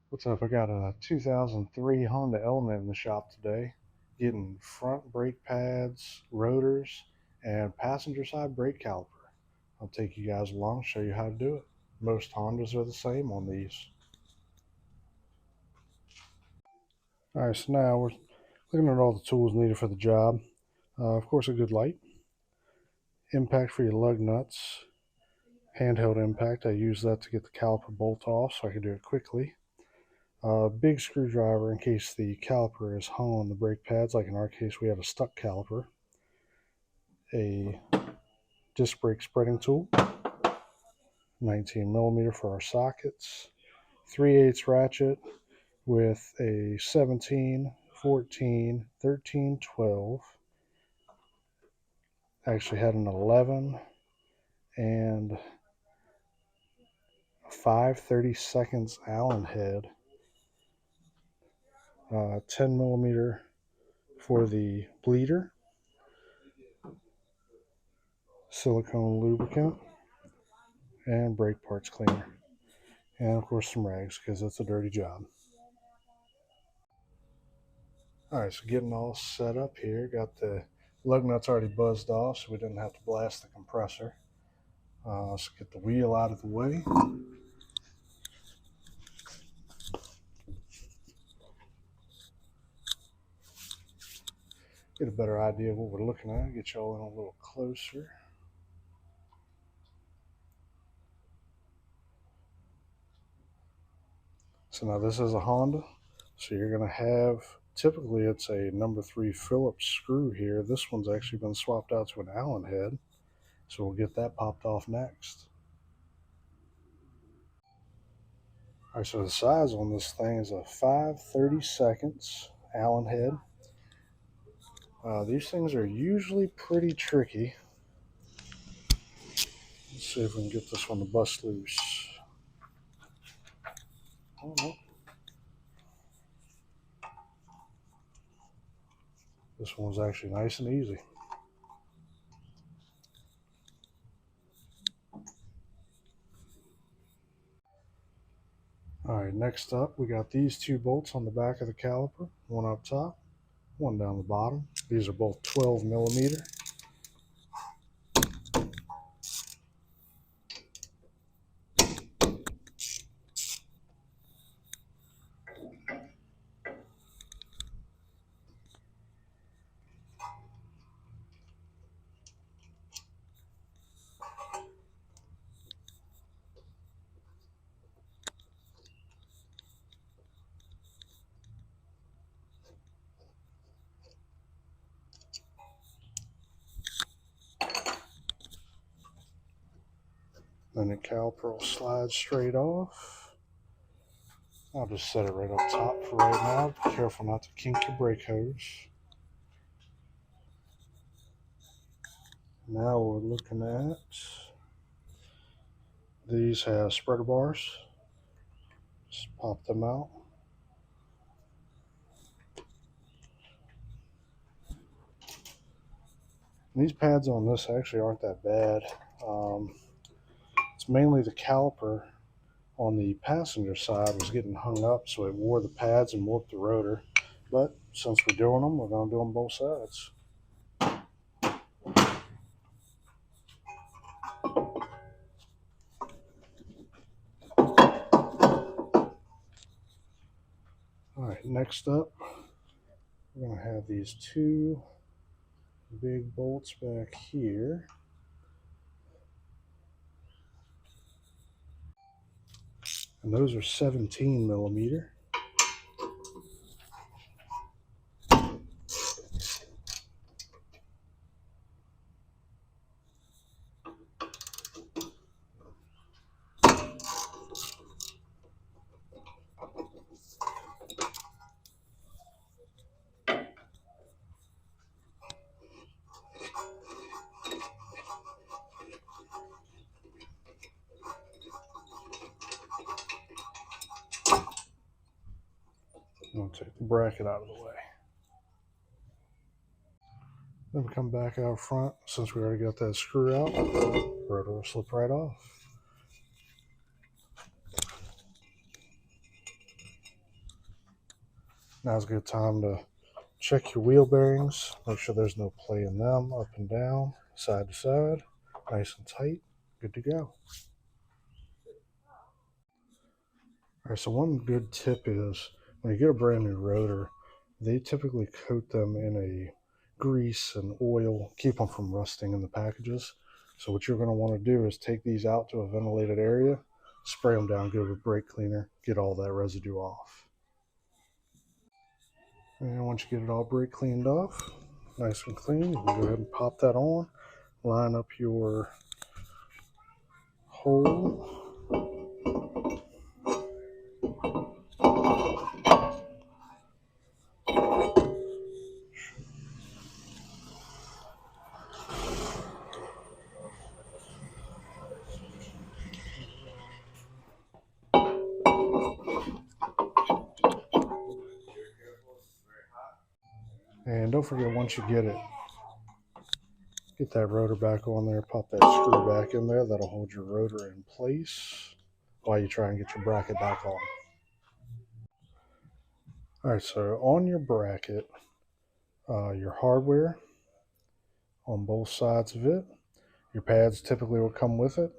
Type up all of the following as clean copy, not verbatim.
What's up? I got a 2003 Honda Element in the shop today, getting front brake pads, rotors, and passenger side brake caliper. I'll take you guys along, show you how to do it. Most Hondas are the same on these. Alright, so now we're looking at all the tools needed for the job. Of course, a good light, impact for your lug nuts, handheld impact. I use that to get the caliper bolt off so I can do it quickly. A big screwdriver in case the caliper is hung on the brake pads, like in our case we have a stuck caliper. A disc brake spreading tool, 19 millimeter for our sockets, 3/8 ratchet with a 17, 14, 13, 12. Actually had an 11 and 5/32 Allen head, 10 millimeter for the bleeder, silicone lubricant, and brake parts cleaner. And of course some rags because it's a dirty job. Alright, so getting all set up here, got the lug nuts already buzzed off so we didn't have to blast the compressor. Let's get the wheel out of the way. Get a better idea of what we're looking at, get y'all in a little closer. So now this is a Honda, so you're going to have, typically it's a number 3 Phillips screw here. This one's actually been swapped out to an Allen head, so we'll get that popped off next. Alright, so the size on this thing is a 5/32 Allen head. These things are usually pretty tricky. Let's see if we can get this one to bust loose. Oh, no. This one's actually nice and easy. Alright, next up we got these two bolts on the back of the caliper, one up top, one down the bottom. These are both 12 millimeter. Then the caliper will slide straight off. I'll just set it right up top for right now. Be careful not to kink your brake hose. Now we're looking at, these have spreader bars. Just pop them out. These pads on this actually aren't that bad. It's mainly the caliper on the passenger side was getting hung up, so it wore the pads and warped the rotor. But since we're doing them, we're going to do them both sides. Alright, next up, we're going to have these two big bolts back here. And those are 17 millimeter. I'll take the bracket out of the way. Then we come back out front. Since we already got that screw out, rotor will slip right off. Now's a good time to check your wheel bearings. Make sure there's no play in them, up and down, side to side, nice and tight, good to go. All right, so one good tip is when you get a brand new rotor, they typically coat them in a grease and oil, keep them from rusting in the packages. So what you're going to want to do is take these out to a ventilated area, spray them down good with brake cleaner, get all that residue off. And once you get it all brake cleaned off, nice and clean, you can go ahead and pop that on, line up your hole. And don't forget, once you get that rotor back on there, pop that screw back in there. That'll hold your rotor in place while you try and get your bracket back on. All right, so on your bracket, your hardware on both sides of it, your pads typically will come with it.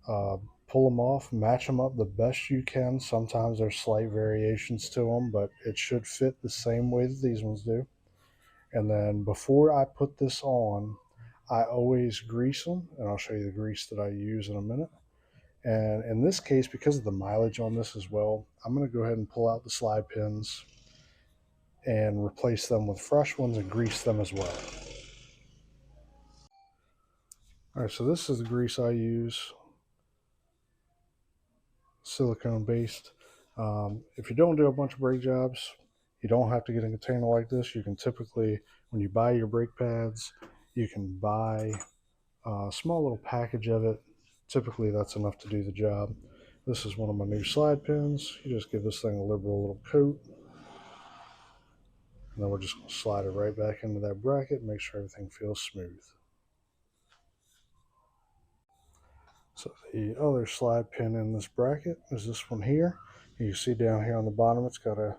Pull them off, match them up the best you can. Sometimes there's slight variations to them, but it should fit the same way that these ones do. And then before I put this on, I always grease them, and I'll show you the grease that I use in a minute. And in this case, because of the mileage on this as well, I'm going to go ahead and pull out the slide pins and replace them with fresh ones and grease them as well. All right, so this is the grease I use, silicone based. If you don't do a bunch of brake jobs, you don't have to get a container like this. You can typically, when you buy your brake pads, you can buy a small little package of it. Typically that's enough to do the job. This is one of my new slide pins. You just give this thing a liberal little coat, and then we're just going to slide it right back into that bracket and make sure everything feels smooth. So the other slide pin in this bracket is this one here. You see down here on the bottom it's got a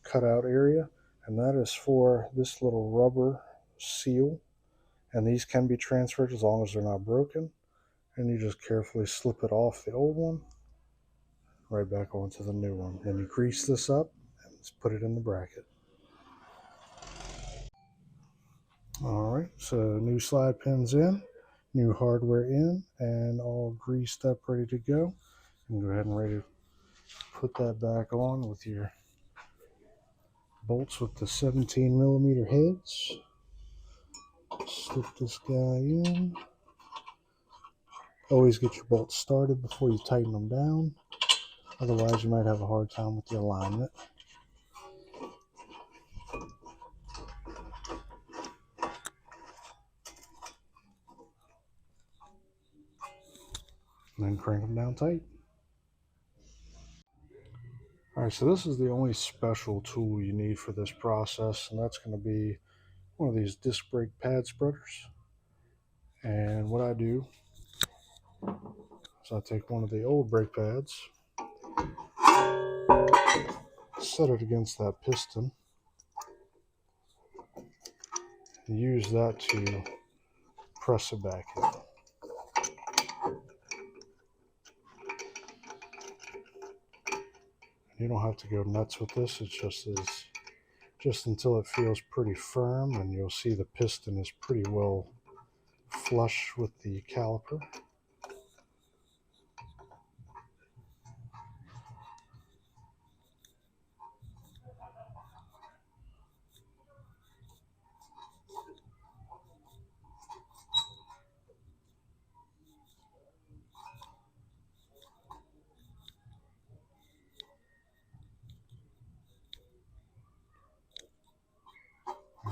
cutout area, and that is for this little rubber seal, and these can be transferred as long as they're not broken. And you just carefully slip it off the old one right back onto the new one. Then you grease this up and just put it in the bracket. All right, so new slide pins in, new hardware in, and all greased up, ready to go. And go ahead and ready to put that back on with your bolts with the 17mm heads. Slip this guy in. Always get your bolts started before you tighten them down. Otherwise, you might have a hard time with the alignment. And then crank them down tight. Alright, so this is the only special tool you need for this process, and that's going to be one of these disc brake pad spreaders. And what I do is I take one of the old brake pads, set it against that piston, and use that to press it back in. You don't have to go nuts with this. It's just until it feels pretty firm, and you'll see the piston is pretty well flush with the caliper.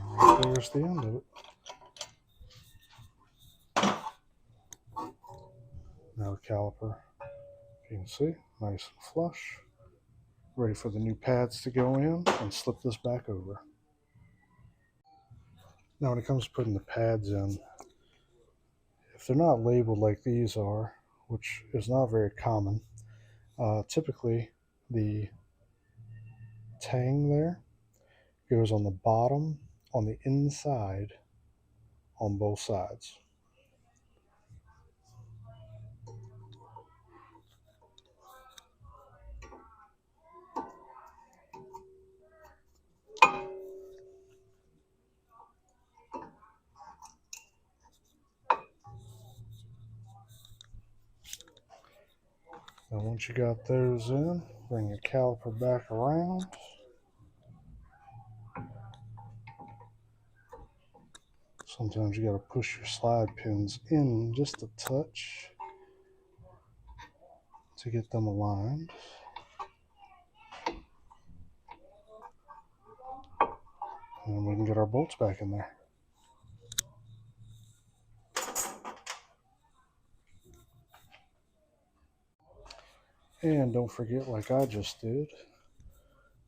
And right there's the end of it. Now the caliper, you can see, nice and flush. Ready for the new pads to go in, and slip this back over. Now when it comes to putting the pads in, if they're not labeled like these are, which is not very common, typically the tang there goes on the bottom, on the inside, on both sides. And once you got those in, bring your caliper back around. Sometimes you got to push your slide pins in just a touch to get them aligned. And we can get our bolts back in there. And don't forget, like I just did,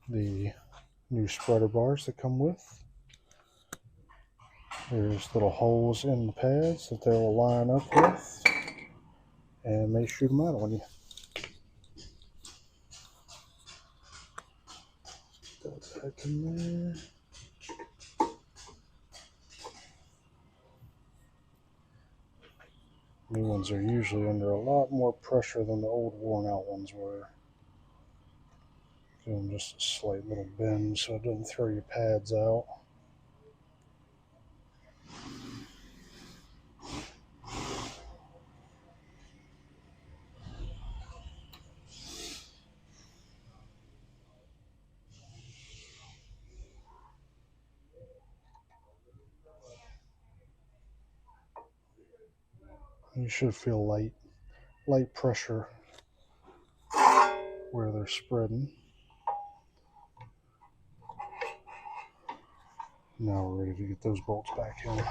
the new spreader bars that come with. There's little holes in the pads that they'll line up with, and may shoot them out on you. Put that back in there. New ones are usually under a lot more pressure than the old worn out ones were. Give them just a slight little bend so it doesn't throw your pads out. You should feel light pressure where they're spreading. Now we're ready to get those bolts back in.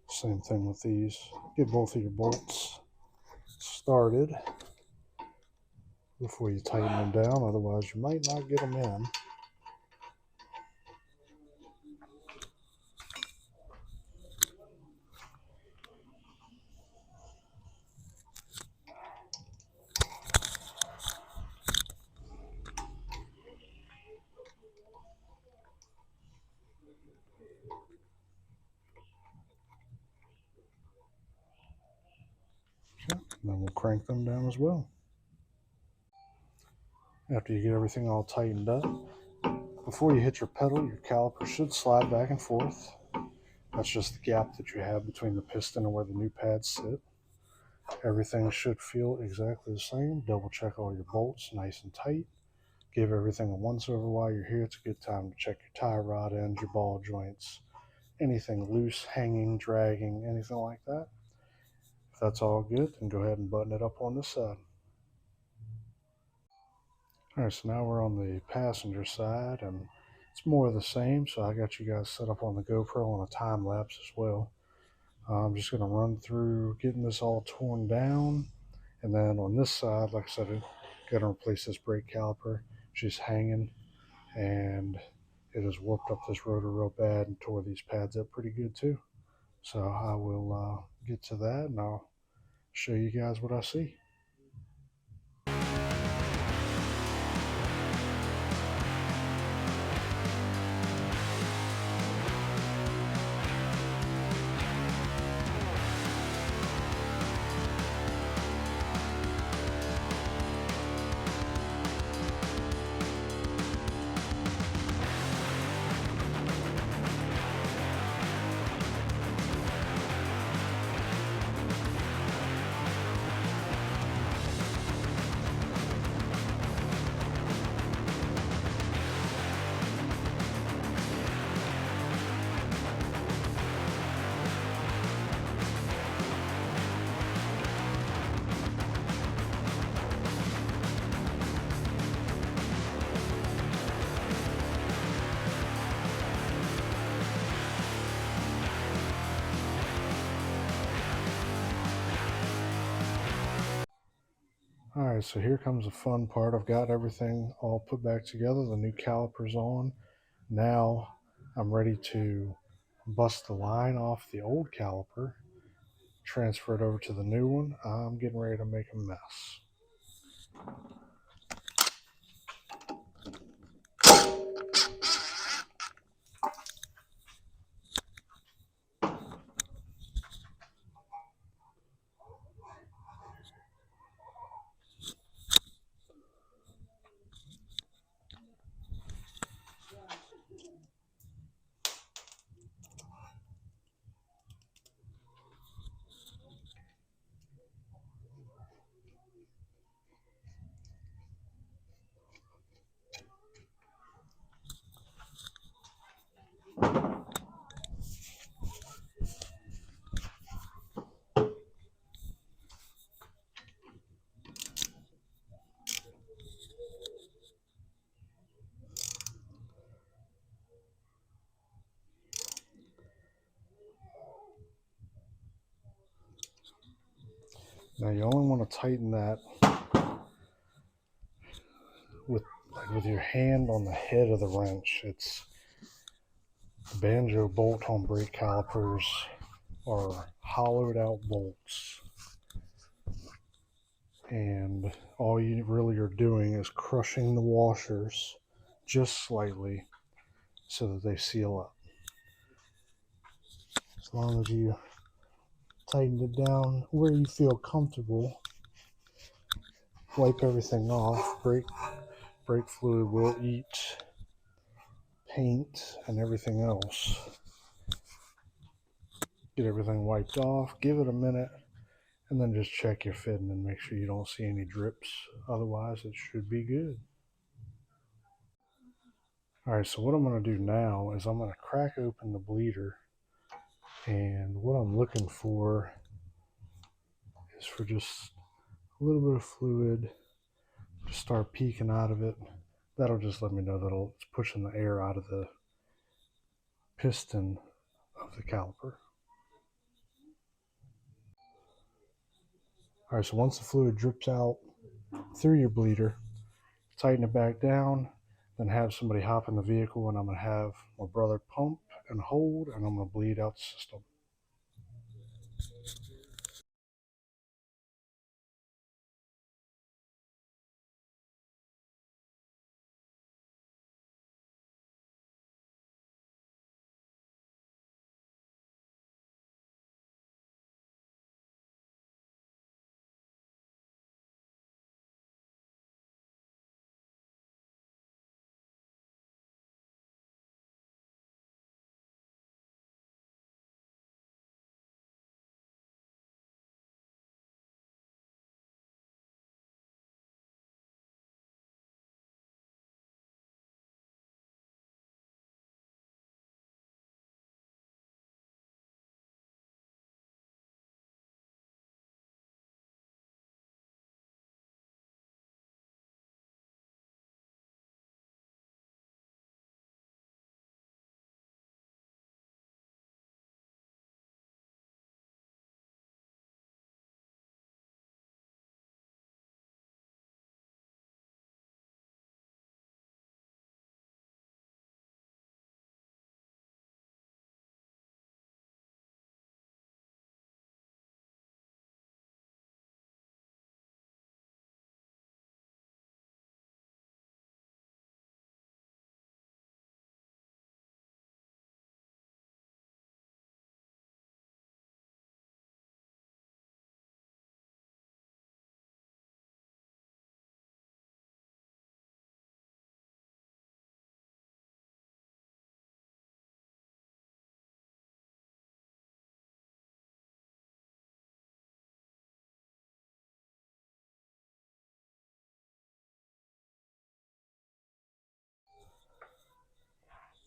Same thing with these. Get both of your bolts started before you tighten them down, otherwise you might not get them in. Okay, and then we'll crank them down as well. After you get everything all tightened up, before you hit your pedal, your caliper should slide back and forth. That's just the gap that you have between the piston and where the new pads sit. Everything should feel exactly the same. Double check all your bolts nice and tight. Give everything a once over while you're here. It's a good time to check your tie rod ends, your ball joints, anything loose, hanging, dragging, anything like that. If that's all good, then go ahead and button it up on this side. Alright, so now we're on the passenger side, and it's more of the same. So I got you guys set up on the GoPro on a time lapse as well. I'm just going to run through getting this all torn down, and then on this side, like I said, I'm going to replace this brake caliper. She's hanging, and it has warped up this rotor real bad and tore these pads up pretty good too. So I will get to that, and I'll show you guys what I see. Alright, so here comes the fun part. I've got everything all put back together. The new caliper's on. Now I'm ready to bust the line off the old caliper, transfer it over to the new one, I'm getting ready to make a mess. Now you only want to tighten that with your hand on the head of the wrench. It's Banjo bolt-on brake calipers are hollowed out bolts, and all you really are doing is crushing the washers just slightly so that they seal up. As long as you tighten it down where you feel comfortable, wipe everything off. Brake fluid will eat paint and everything else. Get everything wiped off, give it a minute, and then just check your fitting and make sure you don't see any drips. Otherwise, it should be good. Alright, so what I'm going to do now is I'm going to crack open the bleeder, and what I'm looking for is for just a little bit of fluid to start peeking out of it. That'll just let me know that it's pushing the air out of the piston of the caliper. Alright, so once the fluid drips out through your bleeder, tighten it back down, then have somebody hop in the vehicle, and I'm going to have my brother pump and hold, and I'm going to bleed out the system.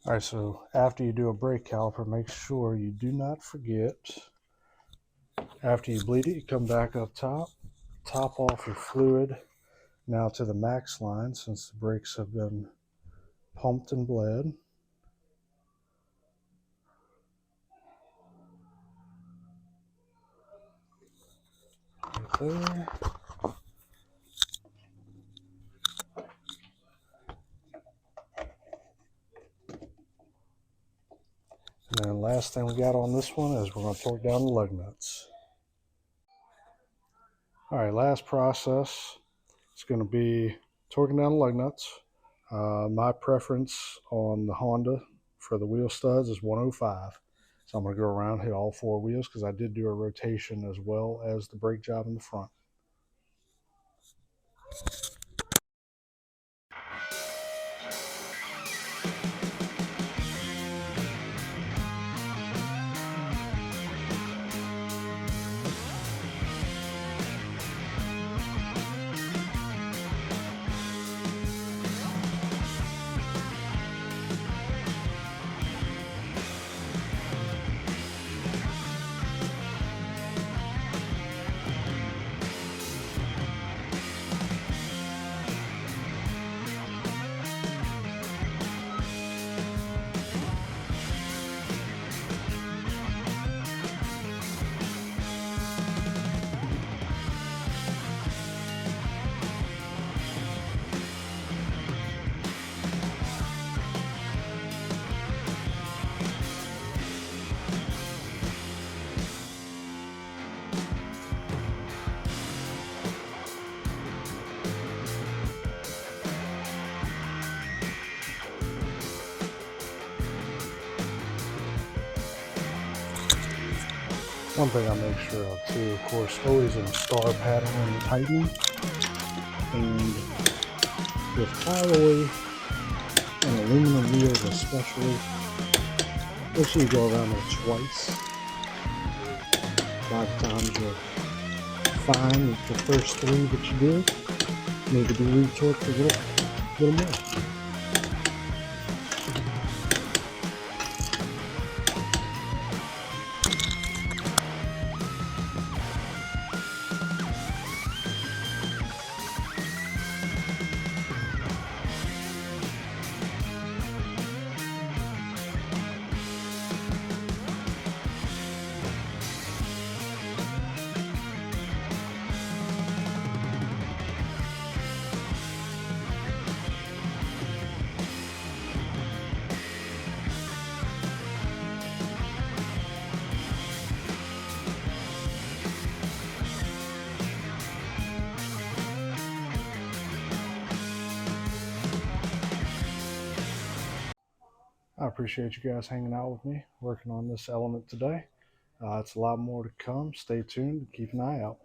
Alright, so after you do a brake caliper, make sure you do not forget, after you bleed it, you come back up top off your fluid now to the max line, since the brakes have been pumped and bled. Right there. And then last thing we got on this one is we're going to torque down the lug nuts. All right, last process. It's going to be torquing down the lug nuts. My preference on the Honda for the wheel studs is 105. So I'm going to go around, hit all four wheels because I did do a rotation as well as the brake job in the front. One thing I make sure of too, of course, always in a star pattern on the tightening. And with alloy and aluminum wheels especially, make sure you go around there twice. A lot of times you'll find that the first three that you do need to be retorqued a little more. I appreciate you guys hanging out with me, working on this element today. It's a lot more to come. Stay tuned. Keep an eye out.